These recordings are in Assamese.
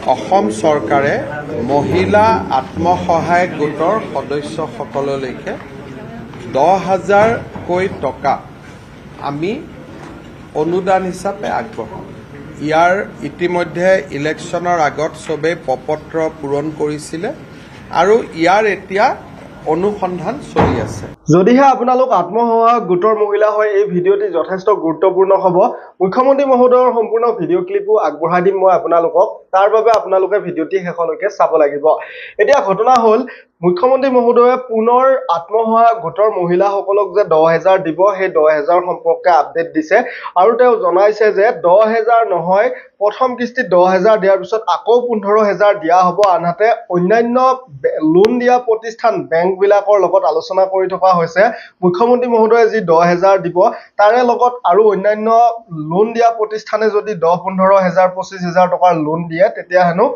অসম চৰকাৰে মহিলা আত্মসহায়ক গোটৰ সদস্যসকললৈকে 10,000কৈ টকা আমি অনুদান হিচাপে আগবঢ়াম। ইয়াৰ ইতিমধ্যে ইলেকশ্যনৰ আগত সবে প্ৰপত্ৰ পূৰণ কৰিছিলে আৰু ইয়াৰ এতিয়া অনুসন্ধান চলি আছে। যদিহে আপোনালোক আত্মসহায়ক গোটৰ মহিলা হয় এই ভিডিঅ'টি যথেষ্ট গুৰুত্বপূৰ্ণ হ'ব। মুখ্যমন্ত্ৰী মহোদয়ৰ সম্পূৰ্ণ ভিডিঅ' ক্লিপো আগবঢ়াই দিম মই আপোনালোকক, তাৰ বাবে আপোনালোকে ভিডিঅ'টি শেষলৈকে চাব লাগিব। এতিয়া ঘটনা হ'ল মুখ্যমন্ত্ৰী মহোদয়ে পুনৰ আত্মসহায়ক গোটৰ মহিলাসকলক যে 10,000 দিব সেই 10,000 সম্পৰ্কে আপডেট দিছে আৰু তেওঁ জনাইছে যে 10,000 নহয়, প্ৰথম কিস্তিত 10,000 দিয়াৰ পিছত আকৌ 15,000 দিয়া হ'ব। আনহাতে অন্যান্য লোন দিয়া প্ৰতিষ্ঠান বেংকবিলাকৰ লগত আলোচনা কৰি থকা হৈছে। মুখ্যমন্ত্ৰী মহোদয়ে যি 10,000 দিব তাৰে লগত আৰু অন্যান্য লোন দিয়া প্ৰতিষ্ঠানে যদি 10-15,000 25,000 টকাৰ লোন দিয়ে তেতিয়া হেনো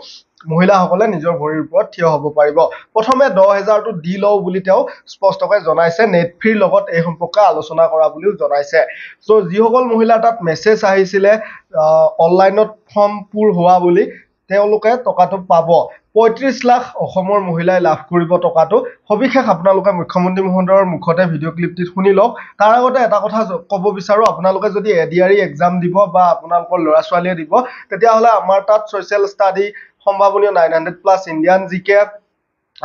মহিলাসকলে নিজৰ ভৰিৰ ওপৰত থিয় হ'ব পাৰিব। প্ৰথমে 10,000টো দি লওঁ বুলি তেওঁ স্পষ্টকৈ জনাইছে। নেটফ্ৰীৰ লগত এই সম্পৰ্কে আলোচনা কৰা বুলিও জনাইছে। চ' যিসকল মহিলা তাত মেছেজ আহিছিলে অনলাইনত ফৰ্ম পূৰ হোৱা বুলি, তেওঁলোকে টকাটো পাব। 35 লাখ অসমৰ মহিলাই লাভ কৰিব টকাটো। সবিশেষ আপোনালোকে মুখ্যমন্ত্ৰী মহোদয়ৰ মুখতে ভিডিঅ' ক্লিপটিত শুনি লওক। তাৰ আগতে এটা কথা ক'ব বিচাৰো, আপোনালোকে যদি এডিআৰই এক্সাম দিব বা আপোনালোকৰ ল'ৰা ছোৱালীয়ে দিব তেতিয়াহ'লে আমাৰ তাত ছ'চিয়েল ষ্টাডি সম্ভাৱনীয় 900+ ইণ্ডিয়ান জিকে,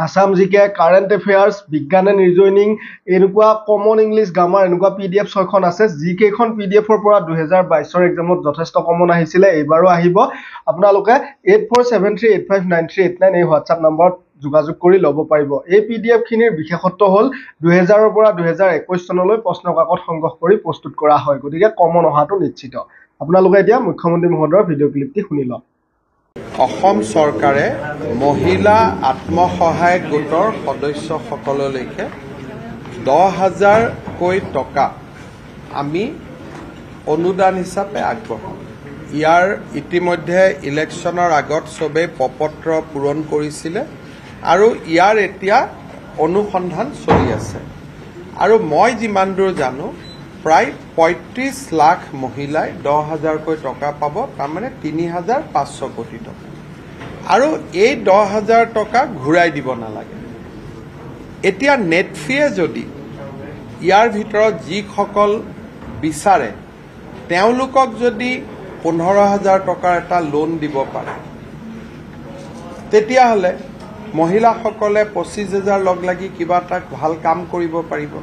আসাম জিকে, কাৰেণ্ট এফেয়াৰ্ছ, বিজ্ঞান এণ্ড ৰিজনিং, এনেকুৱা কমন ইংলিছ গ্ৰামাৰ এনেকুৱা PDF 6খন আছে। যিকেইখন PDFৰ পৰা 2022ৰ এক্সামত যথেষ্ট কমন আহিছিলে, এইবাৰো আহিব। আপোনালোকে 8473859389 এই হোৱাটছআপ নম্বৰত যোগাযোগ কৰি ল'ব পাৰিব। এই PDF খিনিৰ বিশেষত্ব হ'ল 2000ৰ পৰা 2021 চনলৈ প্ৰশ্ন কাকত সংগ্ৰহ কৰি প্ৰস্তুত কৰা হয়, গতিকে কমন অহাটো নিশ্চিত। আপোনালোকে এতিয়া মুখ্যমন্ত্ৰী মহোদয়ৰ ভিডিঅ' ক্লিপটি শুনি লওক। অসম চৰকাৰে মহিলা আত্মসহায়ক গোটৰ সদস্যসকললৈকে 10,000কৈ টকা আমি অনুদান হিচাপে আগবঢ়াম। ইয়াৰ ইতিমধ্যে ইলেকশ্যনৰ আগত সবে প্ৰপত্ৰ পূৰণ কৰিছিলে আৰু ইয়াৰ এতিয়া অনুসন্ধান চলি আছে। আৰু মই যিমান দূৰ জানো প্ৰায় 35 লাখ মহিলাই 10,000কৈ টকা পাব, তাৰমানে 3,500 কোটি টকা। আৰু এই 10,000 টকা ঘূৰাই দিব নালাগে। এতিয়া নেটফ্ৰীয়ে যদি ইয়াৰ ভিতৰত যিসকল বিচাৰে তেওঁলোকক যদি 15,000 টকাৰ এটা লোন দিব পাৰে, তেতিয়াহ'লে মহিলাসকলে 25,000 লগ লাগি কিবা এটা ভাল কাম কৰিব পাৰিব।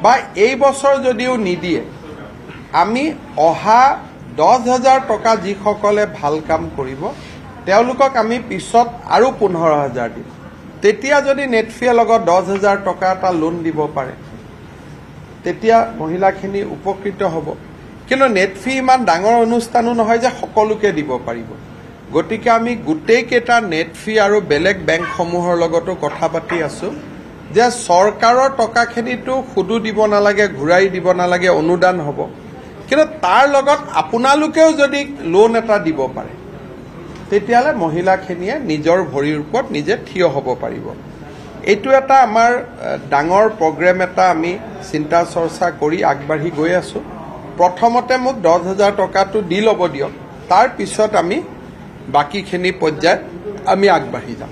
বা এই বছৰ যদিও নিদিয়ে, আমি অহা 10,000 টকা যিসকলে ভাল কাম কৰিব তেওঁলোকক আমি পিছত আৰু 15,000 দিম। তেতিয়া যদি নেটফ্ৰীয়ে লগত 10,000 টকা এটা লোন দিব পাৰে তেতিয়া মহিলাখিনি উপকৃত হ'ব। কিন্তু নেটফ্ৰী ইমান ডাঙৰ অনুষ্ঠানো নহয় যে সকলোকে দিব পাৰিব। গতিকে আমি গোটেইকেইটা নেটফ্ৰী আৰু বেলেগ বেংকসমূহৰ লগতো কথা পাতি আছোঁ যে চৰকাৰৰ টকাখিনিতো সুদো দিব নালাগে, ঘূৰাই দিব নালাগে, অনুদান হ'ব। কিন্তু তাৰ লগত আপোনালোকেও যদি লোন এটা দিব পাৰে তেতিয়াহ'লে মহিলাখিনিয়ে নিজৰ ভৰিৰ ওপৰত নিজে থিয় হ'ব পাৰিব। এইটো এটা আমাৰ ডাঙৰ প্ৰগ্ৰেম এটা আমি চিন্তা চৰ্চা কৰি আগবাঢ়ি গৈ আছোঁ। প্ৰথমতে মোক 10,000 টকাটো দি ল'ব দিয়ক, তাৰ পিছত আমি বাকীখিনি পৰ্যায়ত আমি আগবাঢ়ি যাম।